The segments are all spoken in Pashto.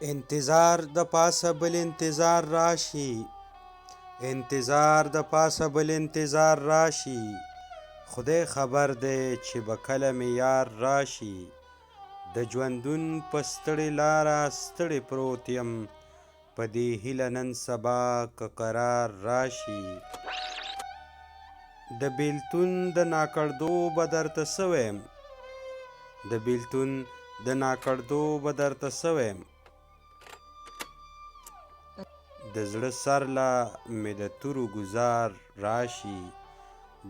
انتظار د پاسه بل انتظار راشي، انتظار د پاسه بل انتظار راشي، خدای خبر دی چې به کله مې یار راشي. د ژوندون په ستړې لاره ستړی پروت یم، په دې هیله نن سبا که قرار راشي. د بیلتون د ناکړدو به درته څه ویم، د بیلتون د ناکړدو به درته څه ویم، د زړه سر له مې د تورو ګوزار راشي.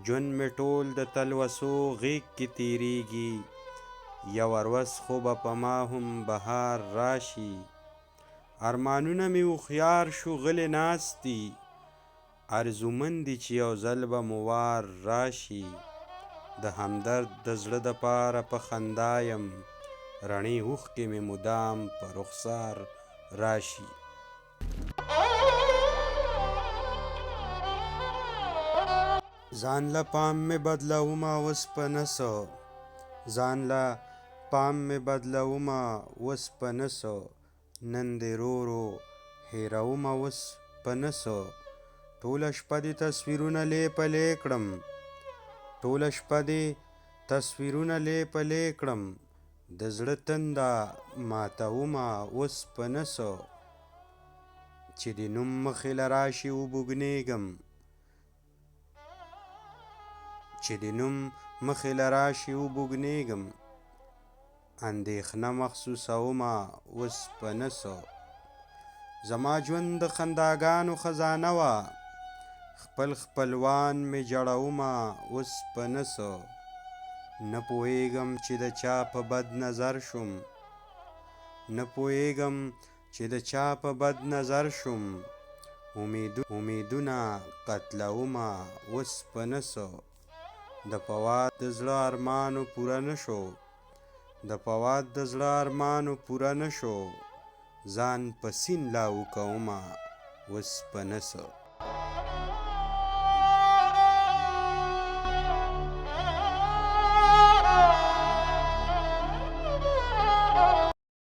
ژوند مې ټول د تلوسو غیږ کې تیریږي، یو ورځ خو به په ما هم بهار راشي. ارمانونه مې هوښیار شو غلي ناست دي، ارزومند دي چې یو ځل به مو وار راشي. د همدرد د زړه دپاره په خندا یم، رڼې اوښکې مې مدام په رخسار راشي. ځان له پام مې بدلومه اوس په نه څه، ځان له پام مې بدلومه اوس په نه څه، نن دې ورو ورو هېرومه اوس په نه څه. ټوله شپه دې تصویرونه لیپلې کړم، ټوله شپه دې تصویرونه لیپلې کړم، د زړه تنده ماتومه اوس په نه څه. چې د نوم مخې له راشي وبوږنېږم، چې د نوم مخې له راشي وبوږنېږم، اندېښنه محسوسومه اوس په نه څه. زما ژوند د خنداګانو خزانه وه، خپل خپلوان مې جوړومه اوس په نه څه. نه پوهېږم چې د چا په بد نظر شم، نه پوهېږم چې د چا په بد نظر شم، امیدونه قتلومه اوس په نه څه. د فواد د زړه ارمانو پوره نه شو، د فواد د زړه ارمانو پوره نه شو، ځان په سیند لاهو کومه اوس په نه څه.